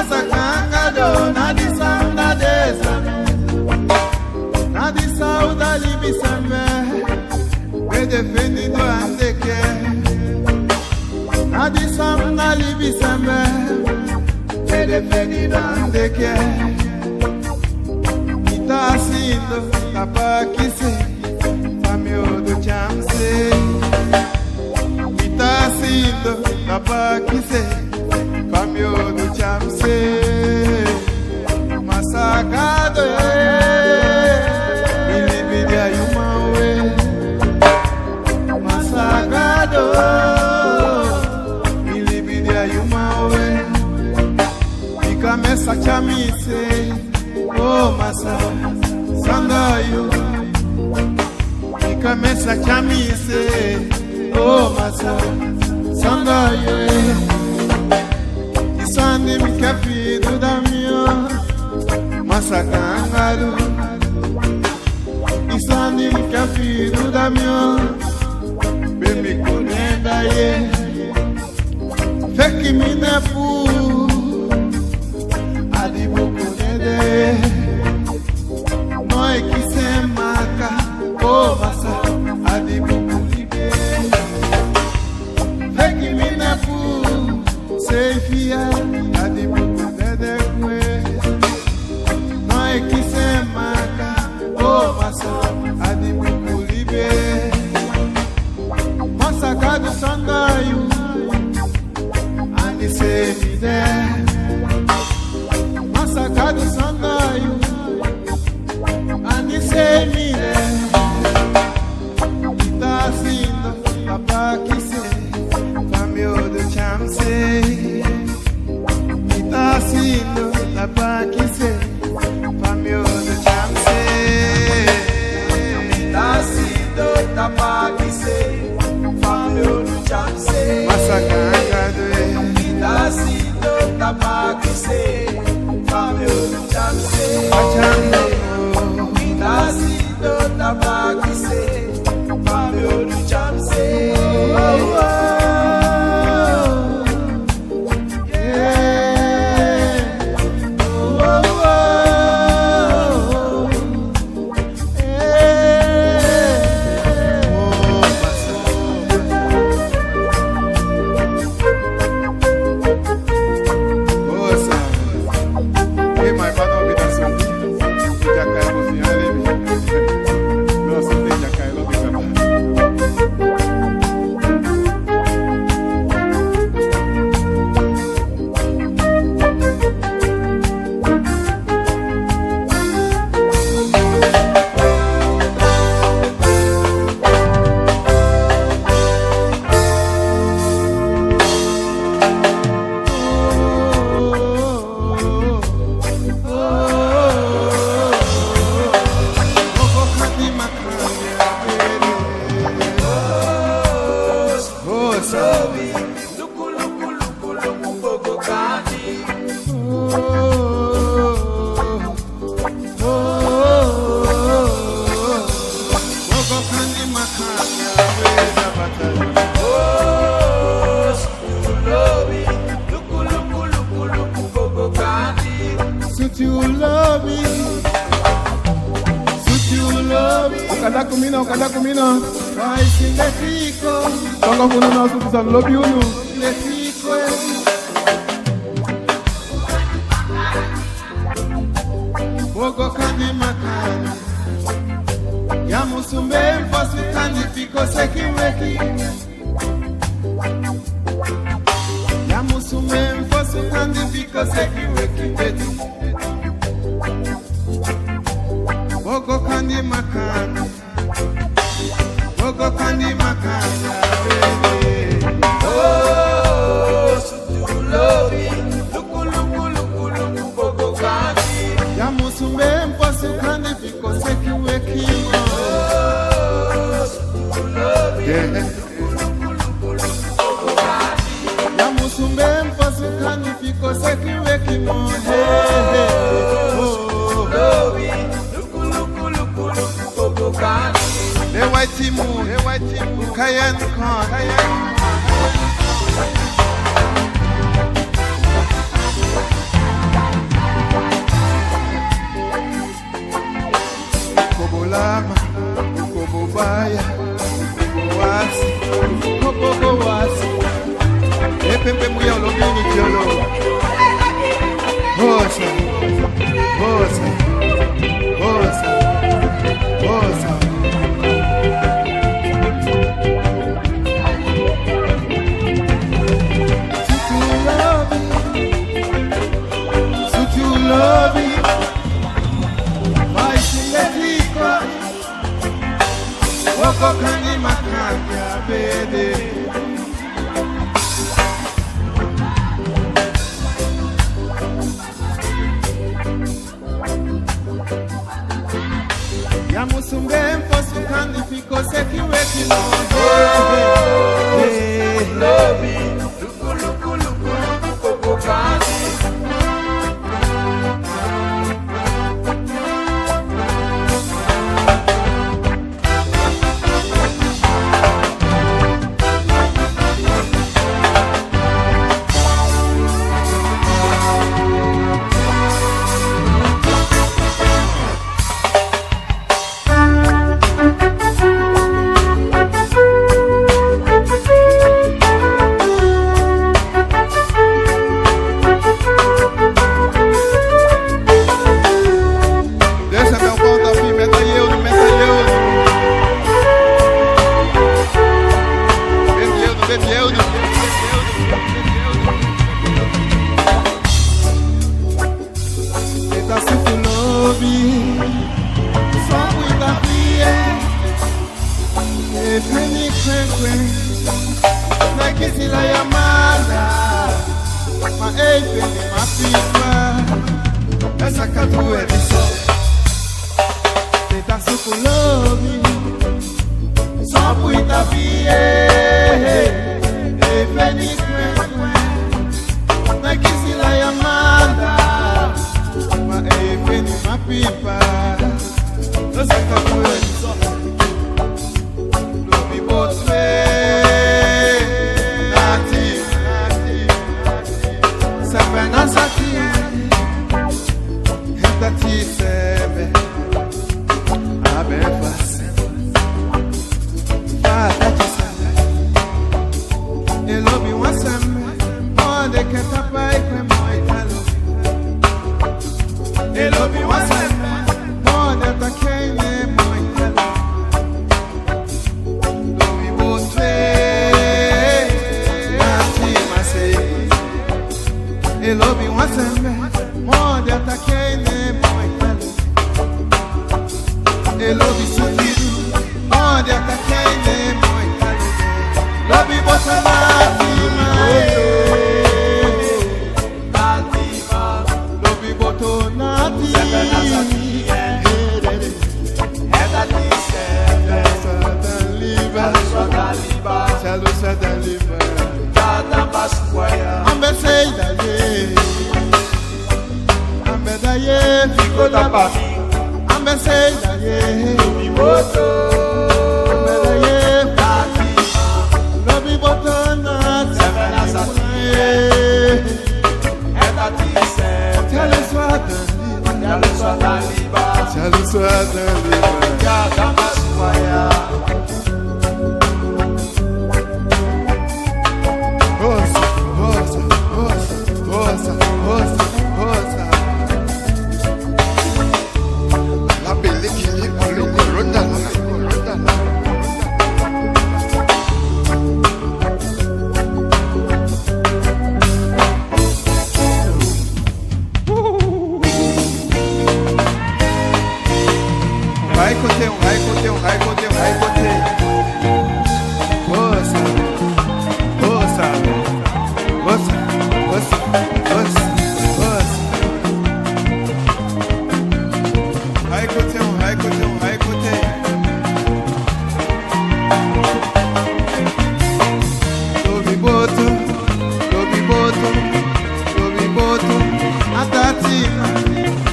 Masakanga do na di sanda desa na di sauda libisembe we defendi do andeke na di sanda libisembe we defendi do andeke ita sindo tapakise famio do chamse ita sindo tapakise famio do chamse masakado bilibidia yumawe masakado bilibidia yumawe ikamesa chamise oh masa sandayo ikamesa chamise oh masa sandayo isandi mikafi dudamio masakangado isandi mikafi dudamio bemi kunenda ye feki minepu adibu kunende noe kisemaka o masa adibu kulibe feki minepu seifia adibu kunende kwe noe kisemaka o masa adibu kulibe masa kadu sangayu andi semide masa kadu sangayu andi semide itasindo tapakise famio do chamse itasindo tapakise famio do chamse itasindo tapakise famio do chamse masakanga doe itasindo tapakise famio do chamse achando itasindo tapakise famio do chamse Okada kumino vai singetiko Tonga kuno na sutu sa lobi unu singetiko Bogo kandi makani Ya musumbe mfosu kandi fiko seki weki Ya musumbe mfosu kandi fiko seki weki beti Bogo kandi makani Bogo kandi makani Oh, sutu lobi Luku luku luku luku bogo kandi Ya musumbe mfosu kandi fiko seki weki Oh, sutu lobi Ya musumbe mfosu kandi fiko seki weki mo Lobi Luku luku luku luku bogo kandi The white moon, Kayan Khan. Lama, Kobobaya, Kobowasi, Kobowasi. Epempe muya olobini tiolo. Hosa, hosa, hosa, hosa. Love vai siletika wako kani makanya bede ya musumbe mfosu kandi fiko seki weki love luku koko kasi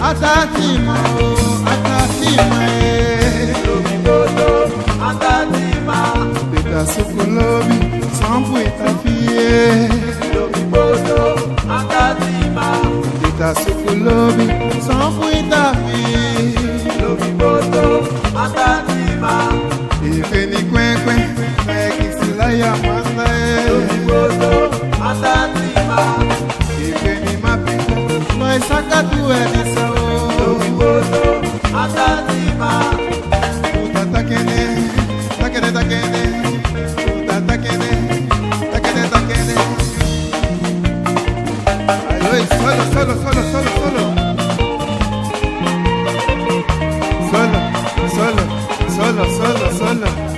Atatima, Beta Sokolobi, Sampo Etafie. Beta Sokolobi, Sampo Etafie. tu edisa o. Lobiboto, atatima. Utatakene, takene takene. Utatakene, takene takene. Ay, solo, solo, solo, solo, solo. Solo, solo, solo, solo, solo.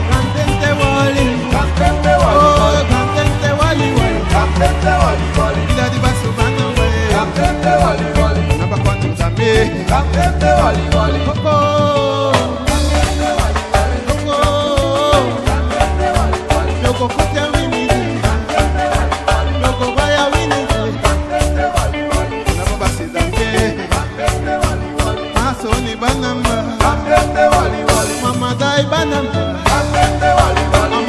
Cantente, wali, wali. Sony banamba Ambende wali wali Mama dai banamba Ambende wali wali